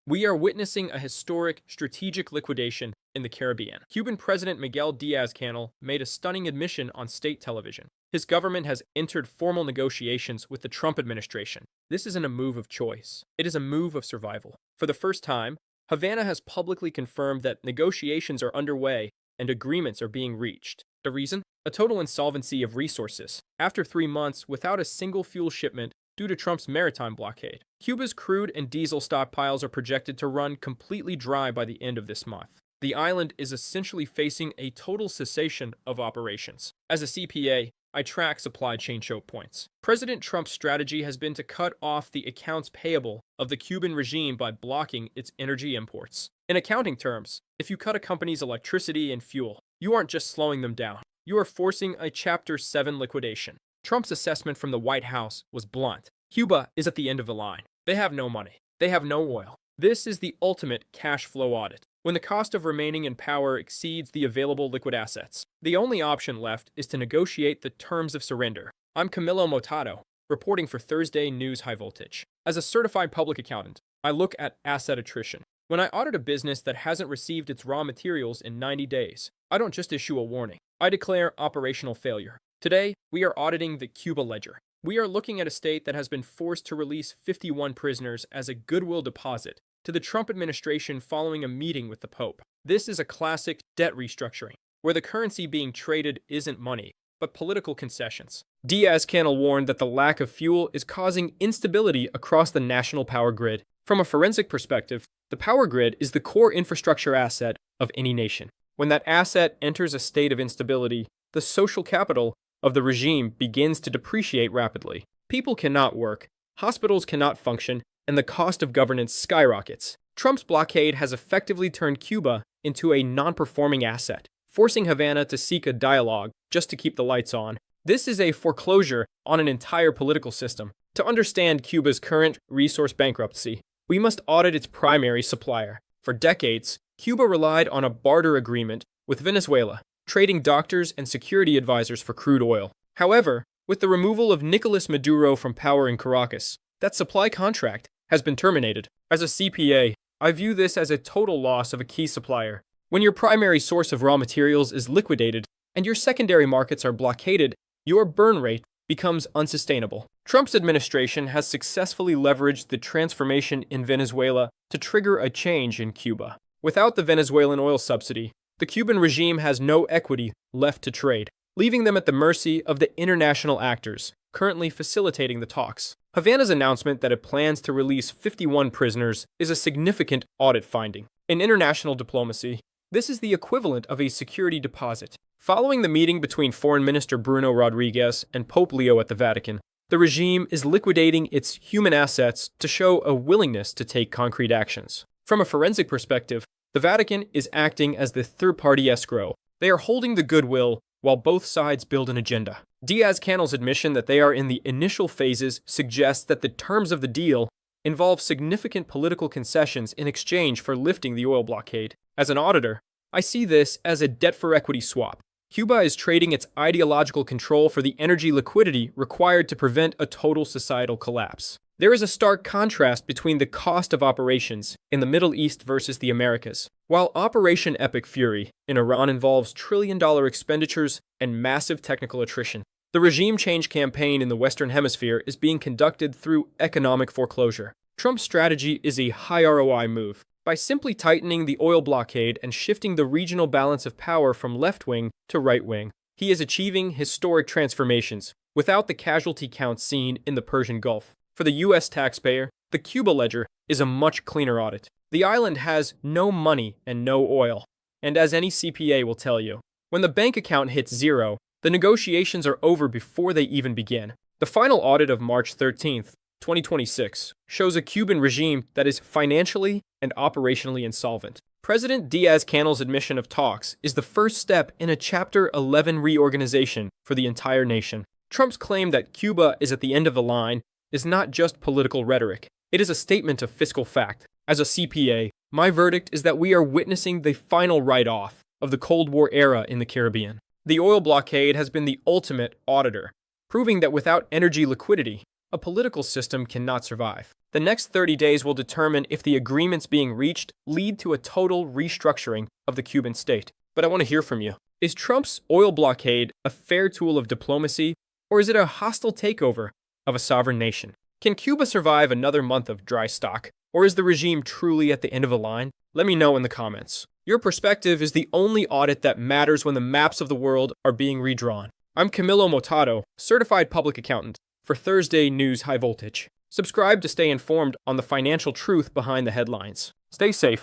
We are witnessing a historic strategic liquidation in the Caribbean. Cuban President Miguel Díaz-Canel made a stunning admission on state television. His government has entered formal negotiations with the Trump administration. This isn't a move of choice. It is a move of survival. For the first time, Havana has publicly confirmed that negotiations are underway and agreements are being reached. The reason? A total insolvency of resources. After 3 months without a single fuel shipment due to Trump's maritime blockade, Cuba's crude and diesel stockpiles are projected to run completely dry by the end of this month. The island is essentially facing a total cessation of operations. As a CPA, I track supply chain choke points. President Trump's strategy has been to cut off the accounts payable of the Cuban regime by blocking its energy imports. In accounting terms, if you cut a company's electricity and fuel, you aren't just slowing them down. You are forcing a Chapter 7 liquidation. Trump's assessment from the White House was blunt. Cuba is at the end of the line. They have no money. They have no oil. This is the ultimate cash flow audit. When the cost of remaining in power exceeds the available liquid assets, the only option left is to negotiate the terms of surrender. I'm Camilo Motado, reporting for Thursday News High Voltage. As a certified public accountant, I look at asset attrition. When I audit a business that hasn't received its raw materials in 90 days, I don't just issue a warning. I declare operational failure. Today, we are auditing the Cuba ledger. We are looking at a state that has been forced to release 51 prisoners as a goodwill deposit to the Trump administration following a meeting with the Pope. This is a classic debt restructuring, where the currency being traded isn't money, but political concessions. Díaz-Canel warned that the lack of fuel is causing instability across the national power grid. From a forensic perspective, the power grid is the core infrastructure asset of any nation. When that asset enters a state of instability, the social capital of the regime begins to depreciate rapidly. People cannot work, hospitals cannot function, and the cost of governance skyrockets. Trump's blockade has effectively turned Cuba into a non-performing asset, forcing Havana to seek a dialogue just to keep the lights on. This is a foreclosure on an entire political system. To understand Cuba's current resource bankruptcy, we must audit its primary supplier. For decades, Cuba relied on a barter agreement with Venezuela, trading doctors and security advisors for crude oil. However, with the removal of Nicolas Maduro from power in Caracas, that supply contract has been terminated. As a CPA, I view this as a total loss of a key supplier. When your primary source of raw materials is liquidated and your secondary markets are blockaded, your burn rate becomes unsustainable. Trump's administration has successfully leveraged the transformation in Venezuela to trigger a change in Cuba. Without the Venezuelan oil subsidy, the Cuban regime has no equity left to trade, leaving them at the mercy of the international actors currently facilitating the talks. Havana's announcement that it plans to release 51 prisoners is a significant audit finding. In international diplomacy, this is the equivalent of a security deposit. Following the meeting between Foreign Minister Bruno Rodriguez and Pope Leo at the Vatican, the regime is liquidating its human assets to show a willingness to take concrete actions. From a forensic perspective, the Vatican is acting as the third-party escrow. They are holding the goodwill while both sides build an agenda. Díaz-Canel's admission that they are in the initial phases suggests that the terms of the deal involve significant political concessions in exchange for lifting the oil blockade. As an auditor, I see this as a debt-for-equity swap. Cuba is trading its ideological control for the energy liquidity required to prevent a total societal collapse. There is a stark contrast between the cost of operations in the Middle East versus the Americas. While Operation Epic Fury in Iran involves trillion-dollar expenditures and massive technical attrition, the regime change campaign in the Western Hemisphere is being conducted through economic foreclosure. Trump's strategy is a high ROI move. By simply tightening the oil blockade and shifting the regional balance of power from left-wing to right-wing, he is achieving historic transformations without the casualty count seen in the Persian Gulf. For the U.S. taxpayer, the Cuba ledger is a much cleaner audit. The island has no money and no oil. And as any CPA will tell you, when the bank account hits zero, the negotiations are over before they even begin. The final audit of March 13th, 2026, shows a Cuban regime that is financially and operationally insolvent. President Díaz-Canel's admission of talks is the first step in a Chapter 11 reorganization for the entire nation. Trump's claim that Cuba is at the end of the line is not just political rhetoric. It is a statement of fiscal fact. As a CPA, my verdict is that we are witnessing the final write-off of the Cold War era in the Caribbean. The oil blockade has been the ultimate auditor, proving that without energy liquidity, a political system cannot survive. The next 30 days will determine if the agreements being reached lead to a total restructuring of the Cuban state. But I want to hear from you. Is Trump's oil blockade a fair tool of diplomacy, or is it a hostile takeover of a sovereign nation? Can Cuba survive another month of dry stock, or is the regime truly at the end of a line? Let me know in the comments. Your perspective is the only audit that matters when the maps of the world are being redrawn. I'm Camilo Motado, certified public accountant, for Thursday News High Voltage. Subscribe to stay informed on the financial truth behind the headlines. Stay safe.